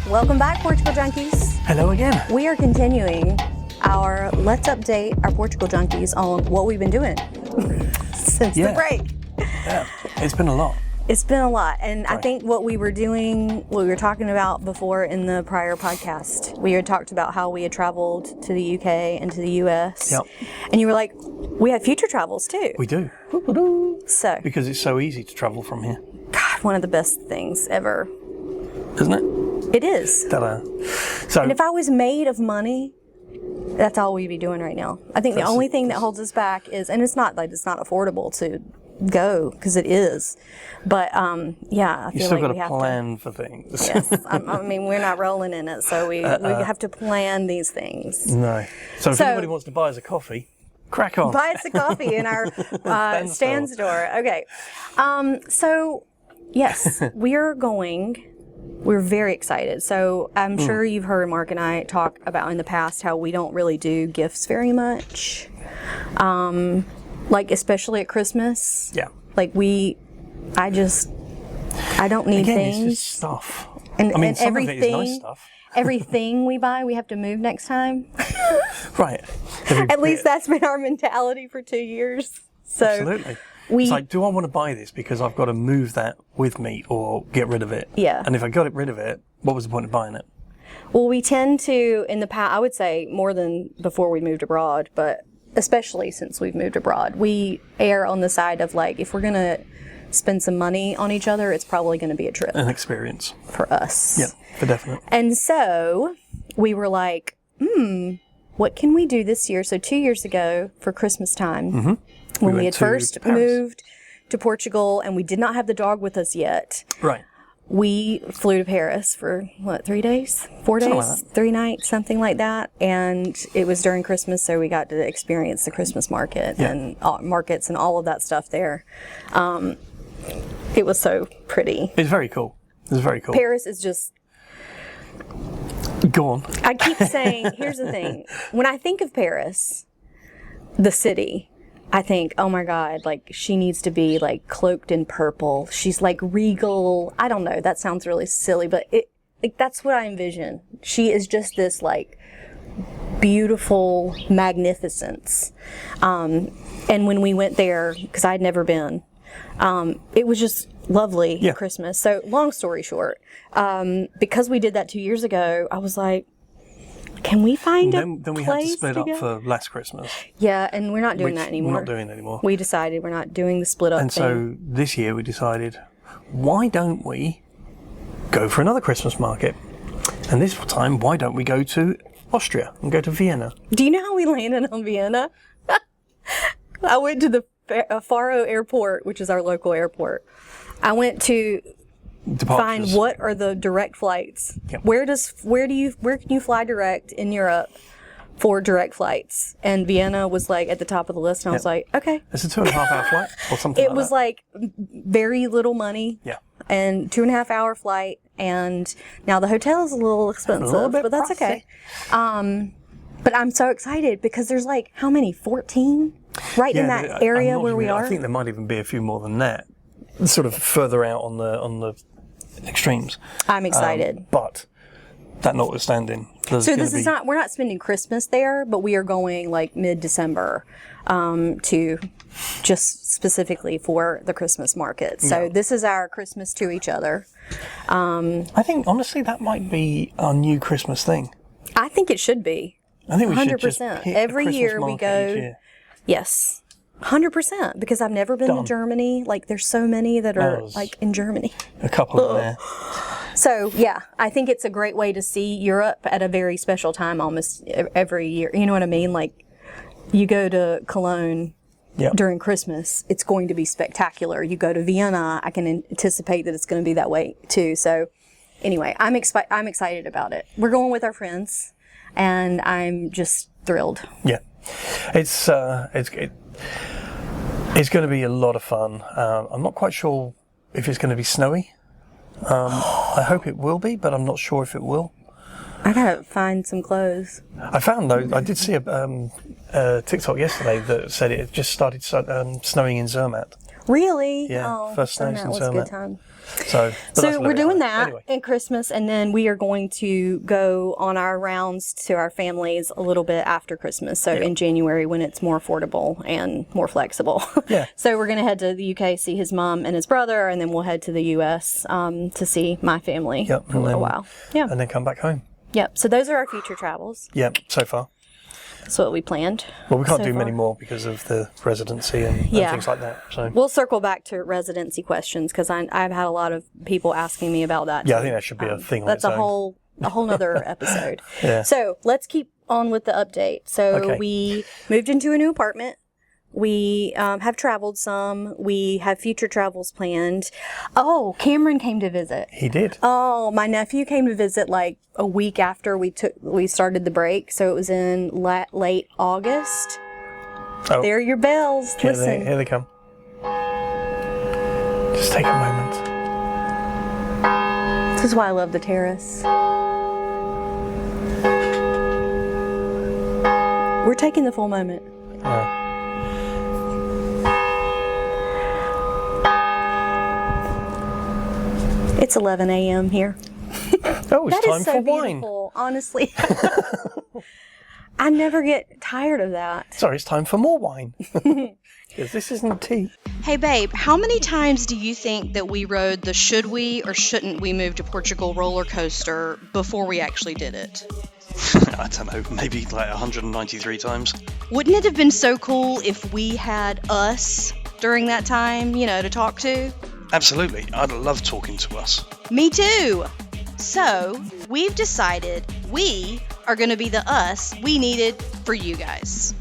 Welcome back, Portugal Junkies. Hello again. We are continuing let's update our Portugal Junkies on what we've been doing since the break. Yeah, it's been a lot. It's been a lot. And I think what we were talking about before in the prior podcast, we had talked about how we had traveled to the UK and to the US. Yep. And you were like, we have future travels too. We do. So. Because it's so easy to travel from here. God, one of the best things ever. Isn't it? It is. Ta-da. So, and if I was made of money, that's all we'd be doing right now. I think the only thing that holds us back is, and it's not like it's not affordable to go, because it is, but yeah, I feel you still like got to plan for things. Yes, I mean, we're not rolling in it, so we have to plan these things. No. So if anybody wants to buy us a coffee, crack on. Buy us a coffee in our stand store. Okay. So yes, we're very excited. So I'm sure you've heard Mark and I talk about in the past how we don't really do gifts very much. Like especially at Christmas. Yeah. Like I don't need things. It's just stuff. And, I mean, and some everything, of it is nice stuff. Everything we buy, we have to move next time. Right. At least that's been our mentality for 2 years. So absolutely. It's like, do I want to buy this because I've got to move that with me or get rid of it? Yeah. And if I got rid of it, what was the point of buying it? Well, we tend to, in the past, I would say more than before we moved abroad, but especially since we've moved abroad, we err on the side of like, if we're going to spend some money on each other, it's probably going to be a trip. An experience. For us. Yeah, for definite. And so we were like, what can we do this year? So 2 years ago for Christmas time, when we had first moved to Portugal and we did not have the dog with us yet. Right. We flew to Paris for, 3 days? 4 days? Like 3 nights? Something like that. And it was during Christmas, so we got to experience the Christmas market and markets and all of that stuff there. It was so pretty. It's very cool. It's very cool. Paris is just... Go on. I keep saying, here's the thing. When I think of Paris, the city, I think, oh my God, like she needs to be like cloaked in purple. She's like regal. I don't know. That sounds really silly, but that's what I envision. She is just this like beautiful magnificence. And when we went there, because I'd never been, it was just lovely at Christmas. So long story short, because we did that 2 years ago, I was like, can we find then we had to split up for last Christmas. Yeah, and we're not doing that anymore. We're not doing it anymore. We decided we're not doing the split up thing. So this year we decided, why don't we go for another Christmas market? And this time, why don't we go to Austria and go to Vienna? Do you know how we landed on Vienna? I went to the Faro airport, which is our local airport. I went to find what are the direct flights. Yep. Where can you fly direct in Europe for direct flights? And Vienna was like at the top of the list, and I was like, okay. It's a 2.5 hour flight or something. It was like very little money. Yeah. And 2.5 hour flight, and now the hotel is a little expensive, but that's okay. But I'm so excited because there's like how many? 14 right in that area where we are. I think there might even be a few more than that, sort of further out on the extremes. I'm excited. But that notwithstanding, so this is not, we're not spending Christmas there, but we are going like mid-December to just specifically for the Christmas market. So this is our Christmas to each other. I think honestly that might be our new Christmas thing. I think it should be. I think we 100%. should just hit Every year we go. Yes. 100%, because I've never been to Germany. Like, there's so many that are like in Germany. A couple in there. So yeah, I think it's a great way to see Europe at a very special time, almost every year. You know what I mean? Like, you go to Cologne during Christmas, it's going to be spectacular. You go to Vienna, I can anticipate that it's going to be that way too. So anyway, I'm excited about it. We're going with our friends, and I'm just thrilled. Yeah, it's going to be a lot of fun. I'm not quite sure if it's going to be snowy. I hope it will be, but I'm not sure if it will. I gotta find some clothes. I found, though, I did see a TikTok yesterday that said it had just started snowing in Zermatt. Really? Yeah, Oh, first so snow that since was a good Irma. time. So We're doing that Anyway. in Christmas, and then we are going to go on our rounds to our families a little bit after Christmas. So in January, when it's more affordable and more flexible. Yeah. So we're going to head to the UK, see his mom and his brother, and then we'll head to the US to see my family for a little while. Yeah. And then come back home. Yep. So those are our future travels. Yep, so far. That's what we planned. Well, we can't so do many far. more because of the residency and things like that. So We'll circle back to residency questions because I've had a lot of people asking me about that. yeah, too. I think that should be a thing on That's its a own. whole nother episode. Yeah. So let's keep on with the update. So Okay. we moved into a new apartment. We have traveled some. We have future travels planned. Oh, Cameron came to visit. He did. Oh, my nephew came to visit like a week after we started the break. So it was in late August. Oh. There are your bells. Here Listen. they come. Just take a moment. This is why I love the terrace. We're taking the full moment. It's 11 a.m. here. Oh, it's That time is so for wine. beautiful, honestly. I never get tired of that. Sorry, it's time for more wine. Because this isn't tea. Hey babe, how many times do you think that we rode the should we or shouldn't we move to Portugal roller coaster before we actually did it? I don't know, maybe like 193 times. Wouldn't it have been so cool if we had us during that time, to talk to? Absolutely, I'd love talking to us. Me too! So, we've decided we are going to be the us we needed for you guys.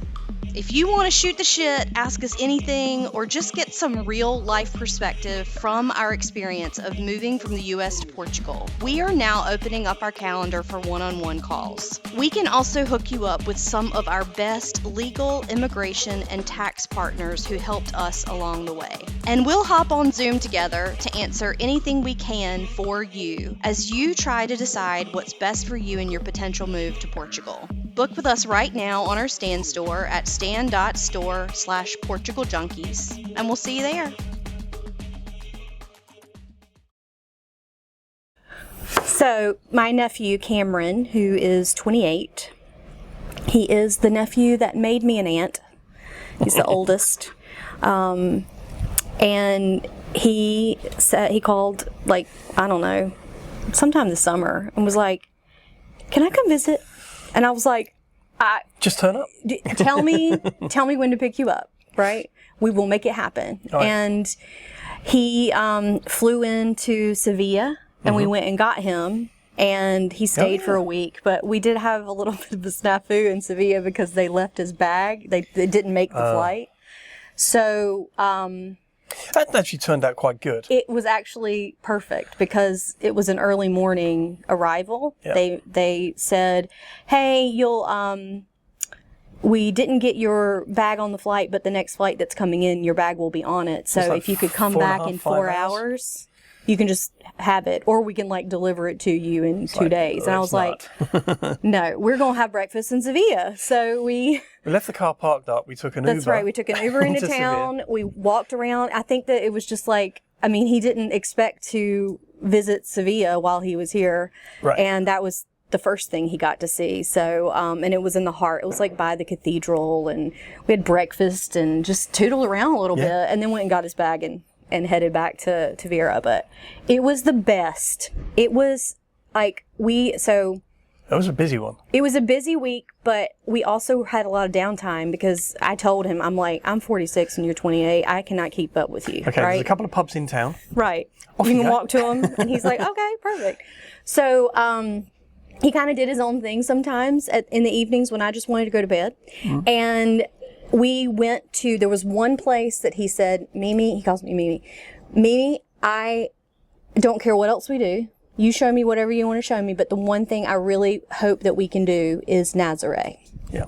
If you want to shoot the shit, ask us anything, or just get some real life perspective from our experience of moving from the US to Portugal, we are now opening up our calendar for one-on-one calls. We can also hook you up with some of our best legal, immigration, and tax partners who helped us along the way. And we'll hop on Zoom together to answer anything we can for you as you try to decide what's best for you in your potential move to Portugal. Book with us right now on our Stan store at stan.store/Portugal Junkies, and we'll see you there. So, my nephew, Cameron, who is 28, he is the nephew that made me an aunt. He's the oldest. And he said, he called, like, I don't know, sometime this summer and was like, "Can I come visit?" And I was like, Just turn up. tell me when to pick you up, right? We will make it happen. All right. And he flew into Sevilla, and we went and got him, and he stayed for a week. But we did have a little bit of a snafu in Sevilla because they left his bag. They didn't make the flight. So That actually turned out quite good. it was actually perfect because it was an early morning arrival. Yeah. They said, "Hey, we didn't get your bag on the flight, but the next flight that's coming in, your bag will be on it. So It's like if you could come 4.5, back in 5 4 hours? hours, you can just have it, or we can like deliver it to you in 2 days." And I was like, "No, we're gonna have breakfast in Sevilla." So we left the car parked up. We took an Uber. That's right. We took an Uber into Sevilla. town. We walked around. I think that it was just like, I mean, he didn't expect to visit Sevilla while he was here. Right. And that was the first thing he got to see. So, and it was in the heart. It was like by the cathedral, and we had breakfast and just tootled around a little bit, and then went and got his bag and headed back to Vera. But it was the best. It was like That was a busy one. it was a busy week, but we also had a lot of downtime because I told him, I'm like, "I'm 46 and you're 28. I cannot keep up with you." Okay, right? there's a couple of pubs in town. Right. Off You you can go. walk to him, and he's like, "Okay, perfect." So he kind of did his own thing sometimes in the evenings when I just wanted to go to bed. And we went to, there was one place that he said, "Mimi," he calls me Mimi, "Mimi, I don't care what else we do. You show me whatever you want to show me, but the one thing I really hope that we can do is Nazaré," Yeah.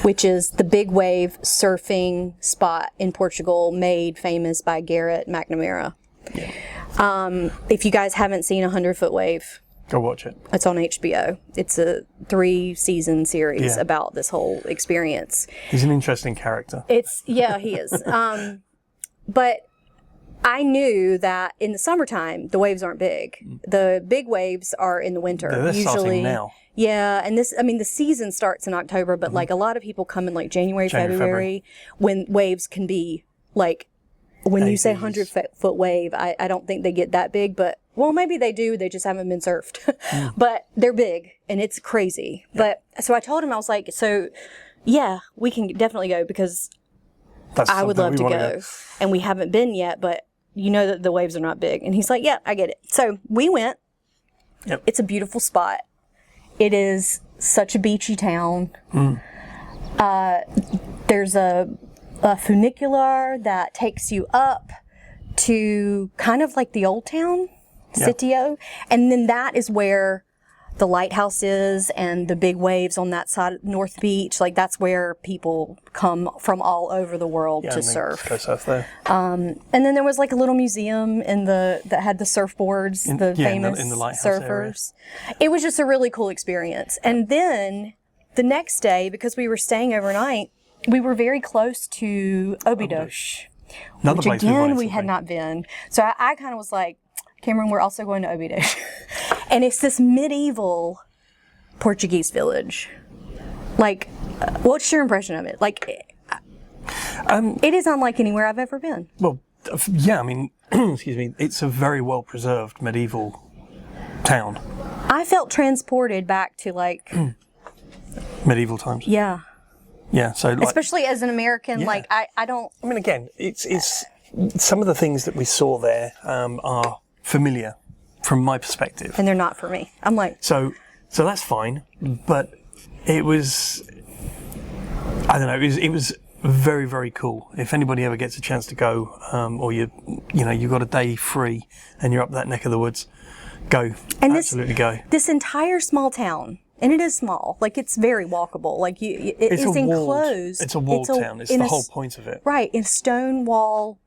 which is the big wave surfing spot in Portugal made famous by Garrett McNamara. If you guys haven't seen 100-Foot Wave, Go watch it. it's on HBO. It's a 3-season series Yeah. about this whole experience. He's an interesting character. He is. But I knew that in the summertime the waves aren't big. The big waves are in the winter. They're starting now. Yeah, and the season starts in October, but like a lot of people come in like January, February, when waves can be like, when you say 100-foot wave, I don't think they get that big, but well, maybe they do. They just haven't been surfed, but they're big and it's crazy. Yeah. But so I told him, I was like, so yeah, we can definitely go because I would love to go. And we haven't been yet, but you know that the waves are not big. And he's like, yeah, I get it. So we went. Yep. It's a beautiful spot. It is such a beachy town. There's a funicular that takes you up to kind of like the old town, Sitio. And then that is where the lighthouse is and the big waves on that side, North Beach. Like that's where people come from all over the world to surf. Go surf there. And then there was like a little museum that had the surfboards, the famous in the lighthouse surfers. Area. It was just a really cool experience. And then the next day, because we were staying overnight, we were very close to Obidos, which again we had not been. So I kind of was like, Cameron, we're also going to Obidos. And it's this medieval Portuguese village. Like, what's your impression of it? Like, it is unlike anywhere I've ever been. Well, yeah, I mean, excuse me, it's a very well preserved medieval town. I felt transported back to like medieval times. Yeah. Yeah, so like, especially as an American, like I don't. I mean, again, it's some of the things that we saw there are familiar from my perspective, and they're not for me. I'm like, so that's fine, but it was, I don't know, it was very, very cool. If anybody ever gets a chance to go, or you've got a day free and you're up that neck of the woods, go. And absolutely go. This entire small town. And it is small, like it's very walkable. Like it's enclosed. It's a walled town. It's the whole point of it. Right, in stone wall.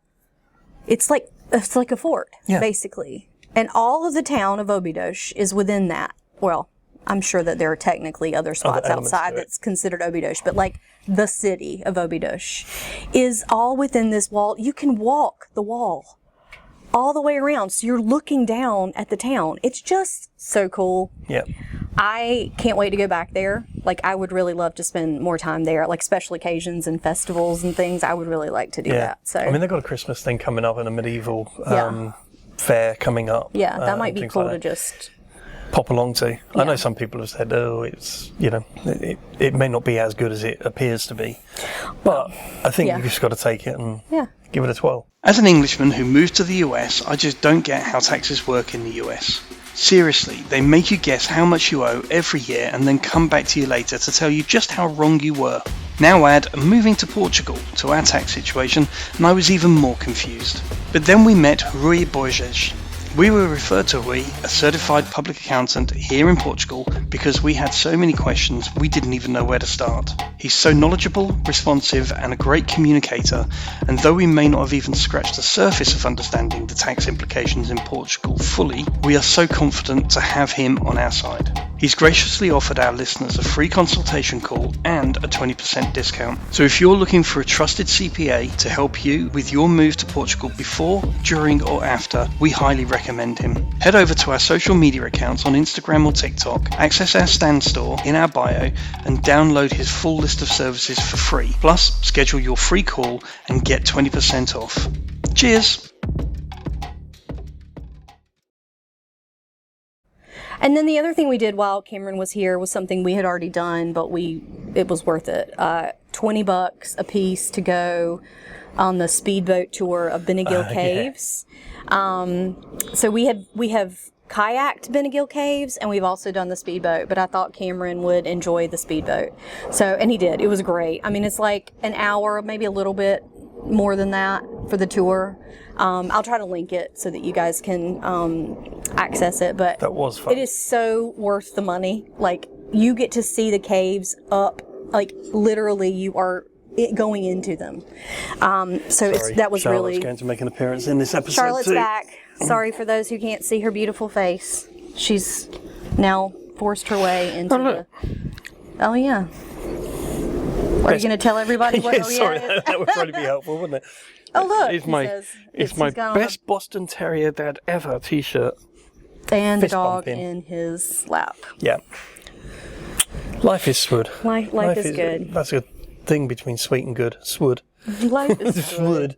It's like a fort, basically. And all of the town of Obidos is within that. Well, I'm sure that there are technically other spots outside that's considered Obidos, but like the city of Obidos is all within this wall. You can walk the wall all the way around, so you're looking down at the town. It's just so cool. Yep. I can't wait to go back there. Like, I would really love to spend more time there, like special occasions and festivals and things. I would really like to do that. So, I mean, they've got a Christmas thing coming up and a medieval fair coming up. Yeah, that might be cool to just pop along to. I know some people have said, it's, it may not be as good as it appears to be. But I think you've just got to take it and give it a twirl. As an Englishman who moved to the US, I just don't get how taxes work in the US. Seriously, they make you guess how much you owe every year and then come back to you later to tell you just how wrong you were. Now add moving to Portugal to our tax situation, and I was even more confused. But then we met Rui Borges. We were referred to Rui, a certified public accountant here in Portugal, because we had so many questions we didn't even know where to start. He's so knowledgeable, responsive, and a great communicator, and though we may not have even scratched the surface of understanding the tax implications in Portugal fully, we are so confident to have him on our side. He's graciously offered our listeners a free consultation call and a 20% discount. So if you're looking for a trusted CPA to help you with your move to Portugal before, during, or after, we highly recommend him. Head over to our social media accounts on Instagram or TikTok, access our stand store in our bio, and download his full list of services for free. Plus, schedule your free call and get 20% off. Cheers! And then the other thing we did while Cameron was here was something we had already done, but it was worth it. $20 a piece to go on the speedboat tour of Beniguil Caves. So we have kayaked Beniguil Caves, and we've also done the speedboat, but I thought Cameron would enjoy the speedboat. And he did. It was great. I mean, it's like an hour, maybe a little bit more than that for the tour. I'll try to link it so that you guys can access it, but that was fun. It is so worth the money. Like, you get to see the caves up, like literally you are going into them. That was Charlotte's really going to make an appearance in this episode. Charlotte's too. back. Sorry for those who can't see her beautiful face. She's now forced her way into Oh yeah. Are you going to tell everybody what Sorry, that would probably be helpful, wouldn't it? Oh, look. It's he my says. it's my he's got on best Boston Terrier dad ever T-shirt. and the fist dog bumping. in his lap. Yeah. Life is swud. Life is good. That's a thing between sweet and good. Swud. Life is good.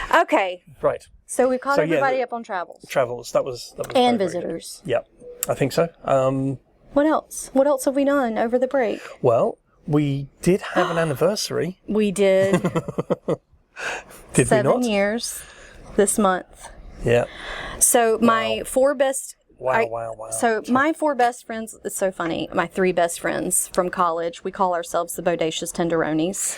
Swud. Okay, Right. so we've caught So, yeah, everybody up on travels Travels. That was and very, very good. visitors. Yeah, I think so. What else? What else have we done over the break? Well, we did have an anniversary. We did Did we 7 not? years this month. Yeah. So my four best. Wow. So my four best friends. It's so funny. My three best friends from college. We call ourselves the Bodacious Tenderonis.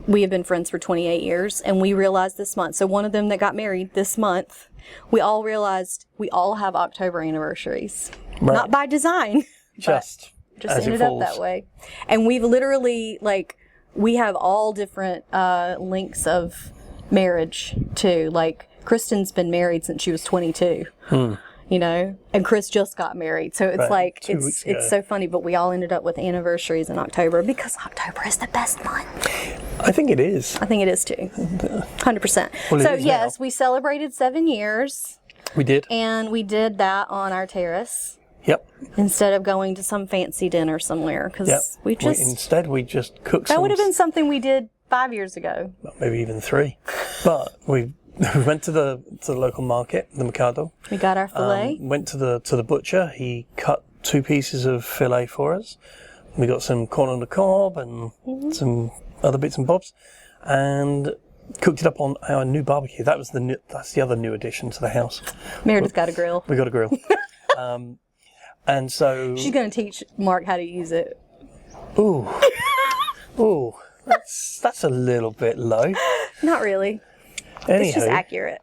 We have been friends for 28 years, and we realized this month. So one of them that got married this month. We all realized we all have October anniversaries. Right. Not by design. Just as ended it up falls. that way. And we've literally, like, we have all different links of marriage, too. Like, Kristen's been married since she was 22. You know, and Chris just got married, so it's Right, like 2 weeks ago. it's so funny. But we all ended up with anniversaries in October because October is the best month. I think it is. I think it is too, 100%. Well, it So is yes, now. we celebrated 7 years, We did. and we did that on our terrace Yep. instead of going to some fancy dinner somewhere because Yep. we just Instead, we just cooked that some. would have been something we did 5 years ago. Well, maybe even 3. But we went to the local market, the Mercado. We got our fillet. Went to the butcher. He cut 2 pieces of fillet for us. We got some corn on the cob and some other bits and bobs, and cooked it up on our new barbecue. That's the other new addition to the house. Meredith got a grill. We got a grill. And so She's going to teach Mark how to use it. ooh, that's a little bit low. Not really. It's just Anywho, accurate.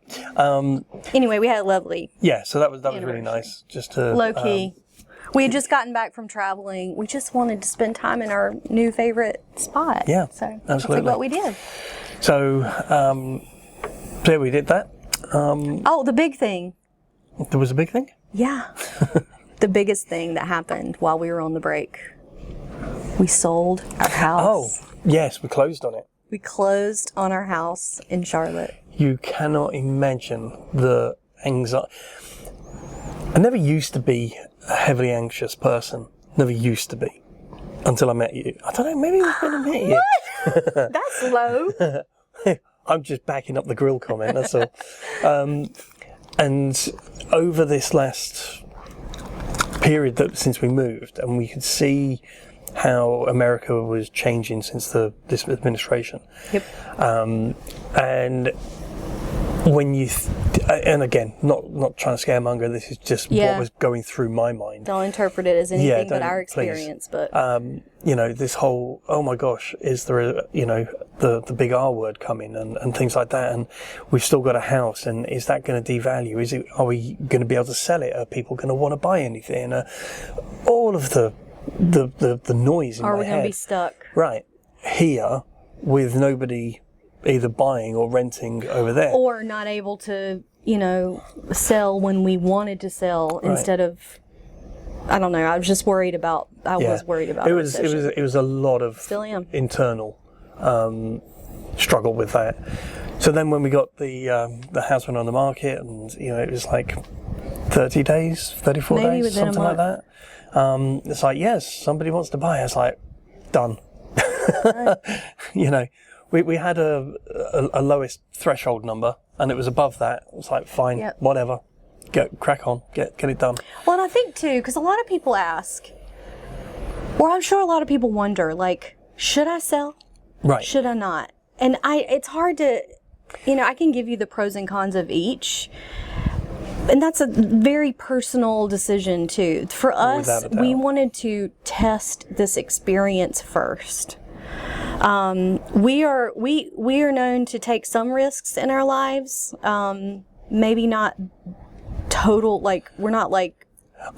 Anyway, we had a lovely yeah. So that was really Anniversary. nice. Just to low key. We had just gotten back from traveling. We just wanted to spend time in our new favorite spot. Yeah, so absolutely. that's what we did. So yeah, we did that. Oh, the big thing. There was a big thing. Yeah. The biggest thing that happened while we were on the break. We sold our Oh, house. yes, we closed on it. We closed on our house in Charlotte. You cannot imagine the anxiety. I never used to be a heavily anxious person. Never used to be. Until I met you. I don't know, maybe it was when I met you. That's low. I'm just backing up the grill comment, that's all. And over this last period since we moved, and we could see how America was changing since this administration. Yep. And when you, and again, not trying to scaremonger, this is just what Yeah. was going through my mind. Don't interpret it as anything but don't, our please. experience. But You know, this whole, oh my gosh, is there a, you know, the big R word coming and things like that, and we've still got a house, and is that going to devalue? Are we going to be able to sell it? Are people going to want to buy anything? All of the noise in are my we going to head. be stuck? Right, here, with nobody either buying or renting over there. Or not able to, sell when we wanted to sell instead of, I don't know. I was just worried about. I was worried about it. a Was recession. it was a lot of Still am. internal struggle with that. So then when we got the house went on the market, and it was like 30 days, 34 Maybe days, within a something like that. It's like, yes, somebody wants to buy. It's like, done. We had a lowest threshold number, and it was above that. It's like, fine, Yep. whatever, crack on, get it done. Well, and I think too, because a lot of people ask, or I'm sure a lot of people wonder, like, should I sell? Right. Should I not? And it's hard to, I can give you the pros and cons of each. And that's a very personal decision too. For us, Without a doubt. we wanted to test this experience first. We are known to take some risks in our lives. Maybe not total, like we're not like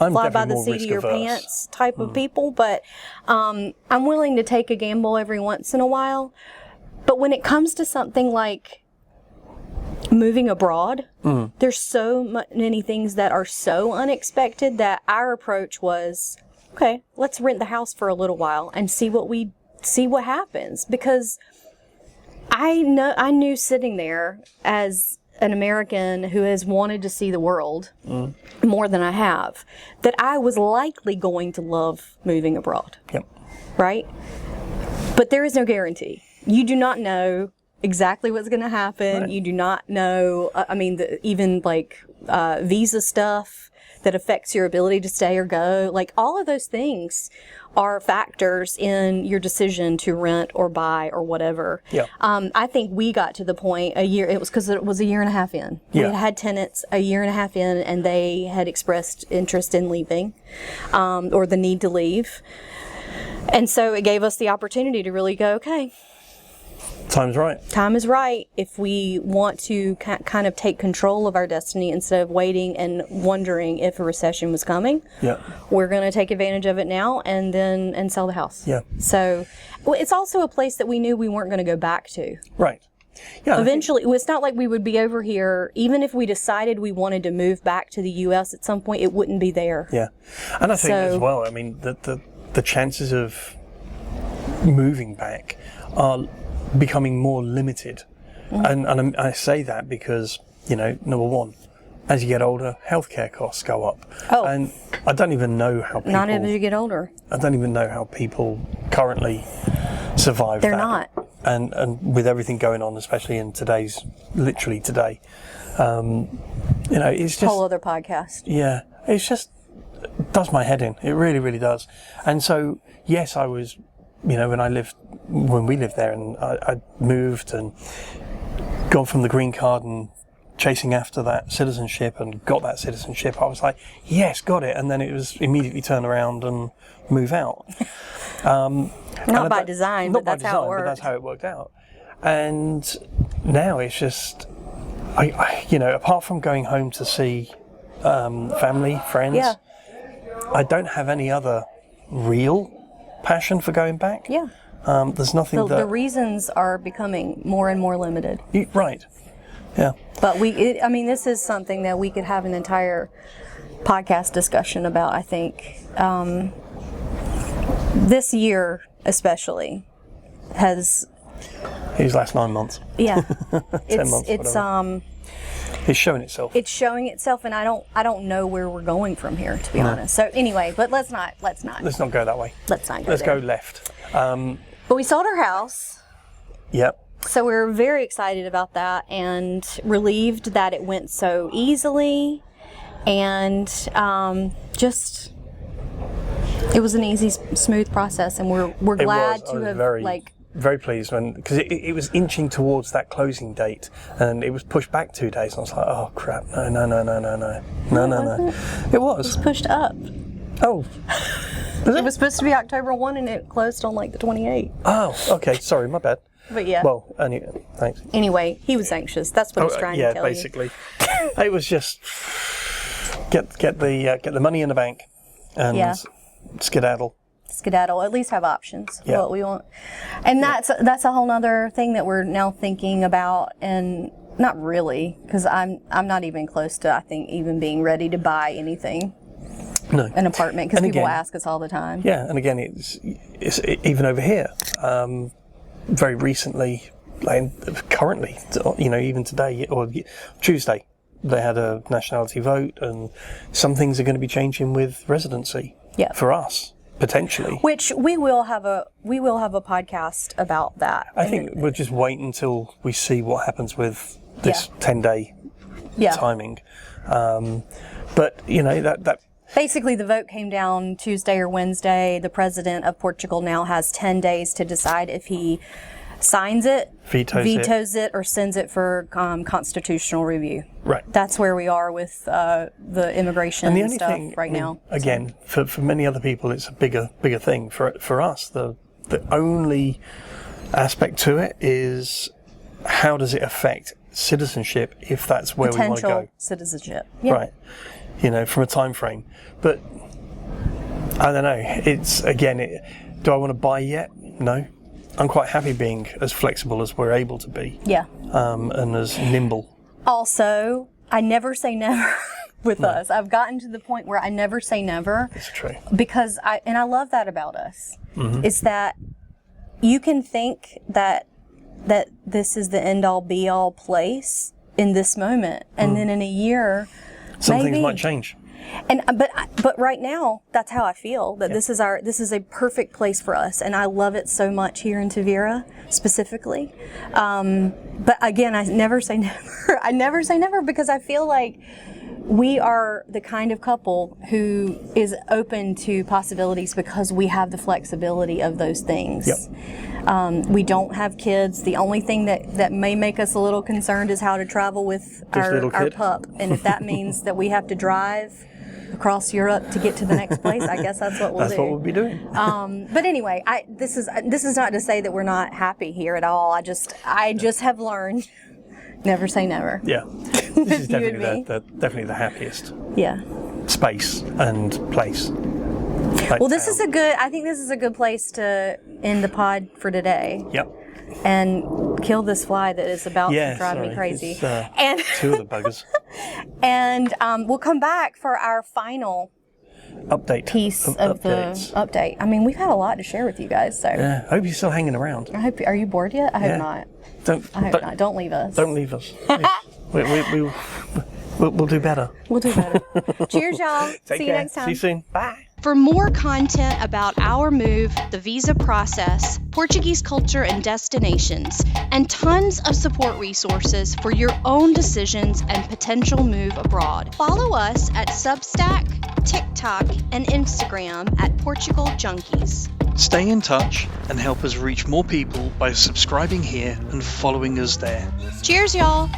I'm fly by definitely the more seat of your risk-averse. pants type of people, but I'm willing to take a gamble every once in a while. But when it comes to something like moving abroad, there's so many things that are so unexpected that our approach was, okay, let's rent the house for a little while and see what happens. Because I knew sitting there as an American who has wanted to see the world more than I have, that I was likely going to love moving abroad. Yep. Right? But there is no guarantee. You do not know exactly what's going to happen. Right. You do not know, even visa stuff that affects your ability to stay or go. Like, all of those things are factors in your decision to rent or buy or whatever. Yeah. I think we got to the point it was because it was a year and a half in. Yeah. We had tenants a year and a half in, and they had expressed interest in leaving, or the need to leave. And so it gave us the opportunity to really go, okay, Time's right. time is right. If we want to kind of take control of our destiny instead of waiting and wondering if a recession was coming, Yeah. we're going to take advantage of it now and sell the house. Yeah. So it's also a place that we knew we weren't going to go back to. Right. Yeah. Eventually, it's not like we would be over here. Even if we decided we wanted to move back to the U.S. at some point, it wouldn't be there. Yeah. And I think as well, I mean, the chances of moving back are becoming more limited. And I say that because, number one, as you get older, healthcare costs go up. Oh. And I don't even know how people... Not as you get older. I don't even know how people currently survive They're that. not. And with everything going on, especially in literally today, it's just... Whole other podcast. Yeah, it's just does my head in. It really, really does. And so, yes, I was, when we lived there, and I moved and gone from the green card and chasing after that citizenship and got that citizenship, I was like, yes, got it. And then it was immediately turn around and move out. Not by design, but that's how it worked. But that's how it worked out. And now it's just, apart from going home to see family, friends, Yeah. I don't have any other real passion for going back. Yeah. There's nothing The reasons are becoming more and more limited. Right. Yeah. But this is something that we could have an entire podcast discussion about, I think. This year, especially, has... These last 9 months. Yeah. 10 months, whatever. It's showing itself. It's showing itself, and I don't know where we're going from here, to be honest. So anyway, but let's not. Let's not go that way. Let's not go Let's there. go left. But we sold our house. Yep. So we're very excited about that and relieved that it went so easily, and it was an easy, smooth process, and we're glad to have very pleased because it was inching towards that closing date, and it was pushed back 2 days. And I was like, oh crap, no. It was pushed up. Oh. It was supposed to be October 1, and it closed on the 28th. Oh, okay. Sorry, my bad. But yeah. Well, thanks. Anyway, he was anxious. That's what he's trying to tell basically. It was just get the money in the bank and skedaddle. At least have options. Yeah. What we want, and that's a whole other thing that we're now thinking about, and not really, because I'm not even close to, I think, even being ready to buy anything. No. An apartment, because people ask us all the time. Yeah, and again, it's even over here. Very recently, currently, even today or Tuesday, they had a nationality vote, and some things are going to be changing with residency. Yeah. For us, potentially. Which we will have a podcast about that. I think we'll just wait until we see what happens with this 10-day timing. But that. Basically, the vote came down Tuesday or Wednesday. The president of Portugal now has 10 days to decide if he signs it, vetoes it, or sends it for constitutional review. Right. That's where we are with the immigration and the stuff thing, right now. Again, for many other people, it's a bigger thing. For us, the only aspect to it is how does it affect citizenship if that's where we want to go. Potential citizenship. Yeah. Right. From a time frame. But I don't know. It's do I want to buy yet? No. I'm quite happy being as flexible as we're able to be. Yeah. And as nimble. Also, I never say never with us. I've gotten to the point where I never say never. It's true. Because I love that about us. Mm-hmm. Is that you can think that that this is the end all be all place in this moment, and then in a year, Some maybe things might change. And but right now, that's how I feel. That this is a perfect place for us, and I love it so much here in Tavira specifically. But again, I never say never. I never say never, because I feel like we are the kind of couple who is open to possibilities because we have the flexibility of those things. Yep. We don't have kids. The only thing that may make us a little concerned is how to travel with our pup. And if that means that we have to drive across Europe to get to the next place, I guess that's what we'll do. That's what we'll be doing. But anyway, this is not to say that we're not happy here at all. I just have learned never say never. Yeah. This is definitely the happiest space and place. Well, I think this is a good place to end the pod for today. Yep. And kill this fly that is about to drive me crazy. And two of the buggers. And we'll come back for our final piece of the update. I mean, we've had a lot to share with you guys, so. Yeah, I hope you're still hanging around. Are you bored yet? I hope not. I hope not. Don't leave us. Don't leave us. We'll do better. We'll do better. Cheers, y'all. See you next time. See you soon. Bye. For more content about our move, the visa process, Portuguese culture and destinations, and tons of support resources for your own decisions and potential move abroad, follow us at Substack, TikTok, and Instagram at Portugal Junkies. Stay in touch and help us reach more people by subscribing here and following us there. Cheers, y'all!